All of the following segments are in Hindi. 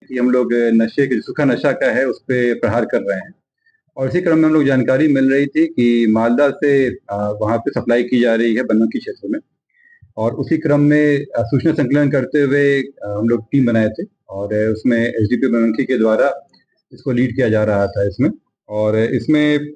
कि हम लोग नशे के सूखा नशा का है उस पे प्रहार कर रहे हैं। और इसी क्रम में हम लोग जानकारी मिल रही थी कि मालदा से वहाँ पे सप्लाई की जा रही है बनमनखी क्षेत्र में। और उसी क्रम में सूचना संकलन करते हुए हम लोग टीम बनाए थे और उसमें एसडीपी बनमनखी के द्वारा इसको लीड किया जा रहा था इसमें। और इसमें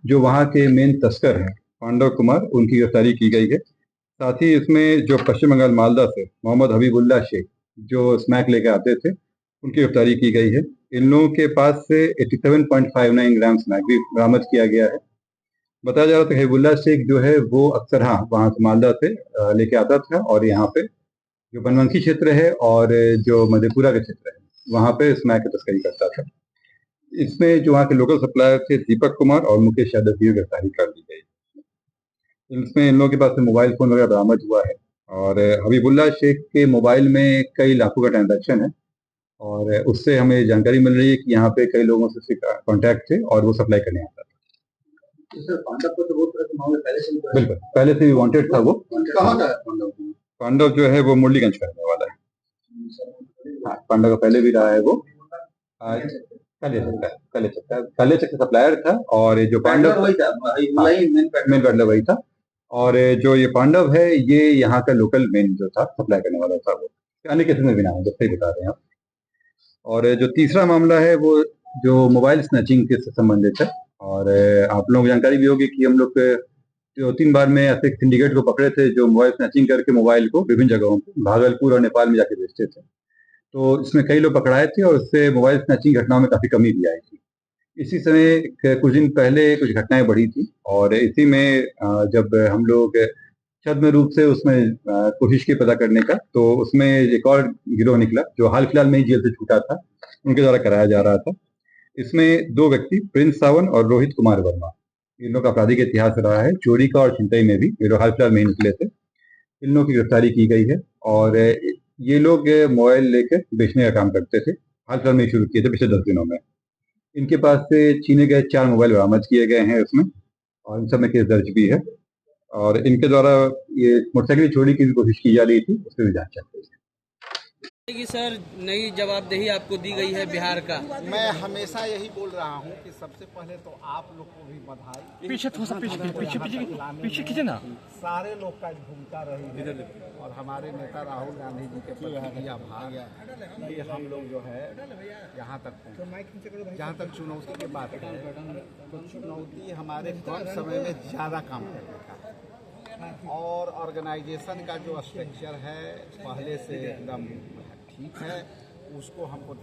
जो वहाँ के मेन तस्कर हैं पांडव कुमार, उनकी गिरफ्तारी की गई है। साथ ही इसमें जो पश्चिम बंगाल मालदा से मोहम्मद हबीबुल्ला शेख जो स्मैक लेके आते थे, उनकी गिरफ्तारी की गई है। इन लोगों के पास से 87.59 ग्राम स्मैक भी बरामद किया गया है। बताया जा रहा था हबीबुल्ला शेख जो है वो अक्सर हाँ वहाँ से मालदा से लेके आता था और यहाँ पे जो बनमनखी क्षेत्र है और जो मधेपुरा का क्षेत्र है वहाँ पे स्मैक की तस्करी करता था। इसमें जो वहाँ के लोकल सप्लायर थे दीपक कुमार और मुकेश यादव की गिरफ्तारी कर दी गई। इसमें इन लोगों के पास से मोबाइल फोन वगैरह बरामद हुआ है और हबीबुल्ला शेख के मोबाइल में कई लाखों का ट्रांजैक्शन है। और उससे हमें जानकारी मिल रही है कि यहाँ पे कई लोगों से कांटेक्ट थे और वो सप्लाई करने आता था। तो सर पांडव को तो बहुत तरह के मामले पहले से बिल्कुल पहले से भी वांटेड था वो। कहाँ का है पांडव? पांडव जो है वो मुरलीगंज का रहने वाला है। हाँ, पांडव का पहले भी रहा है वो। काले चक्र सप्लायर था और ये जो पांडव वही था, मेन पैडलर वही था। और जो ये पांडव है ये यहाँ का लोकल मेन जो था सप्लाई करने वाला था वो। अन्य केसेस में भी नाम है जब सही बता रहे हैं आप। और जो तीसरा मामला है वो जो मोबाइल स्नैचिंग के से संबंधित है। और आप लोगों को जानकारी भी होगी कि हम लोग 2-3 बार में ऐसे सिंडिकेट को पकड़े थे जो मोबाइल स्नैचिंग करके मोबाइल को विभिन्न जगहों पे भागलपुर और नेपाल में जाके बेचते थे। तो इसमें कई लोग पकड़ाए थे और उससे मोबाइल स्नैचिंग घटनाओं में काफी कमी भी आई थी। इसी समय कुछ दिन पहले कुछ घटनाएं बढ़ी थी और इसी में जब हम लोग छद्म रूप से उसमें कोशिश की पता करने का, तो उसमें एक और गिरोह निकला जो हाल फिलहाल में ही जेल से छूटा था, उनके द्वारा कराया जा रहा था। इसमें 2 व्यक्ति प्रिंस सावन और रोहित कुमार वर्मा, इन लोगों का आपराधिक इतिहास रहा है चोरी का और छिनतई में भी, ये लोग हाल फिलहाल में ही निकले थे। इन लोगों की गिरफ्तारी की गई है और ये लोग मोबाइल लेकर बेचने का काम करते थे। हाल फिलहाल में ही शुरू किए थे पिछले 10 दिनों में। इनके पास से छीने गए 4 मोबाइल बरामद किए गए हैं उसमें और इन सब में केस दर्ज भी है। और इनके द्वारा ये मोटरसाइकिल चोरी की भी कोशिश की जा रही थी, उसमें भी जांच चल रही है। कि सर नई जवाबदेही आपको दी गई है बिहार का। मैं हमेशा यही बोल रहा हूँ कि सबसे पहले तो आप लोग को भी बधाई। पीछे थोड़ा सा पीछे खींचे ना। सारे लोग का भूमिका रही है और हमारे नेता राहुल गांधी जी के प्रति भी आभार कि हम लोग जो है यहाँ तक पहुँचे। जहाँ तक चुनौती की बात है तो चुनौती हमारे कम समय में ज़्यादा काम करने का है और ऑर्गेनाइजेशन का जो स्ट्रक्चर है पहले से एकदम ठीक है, उसको हमको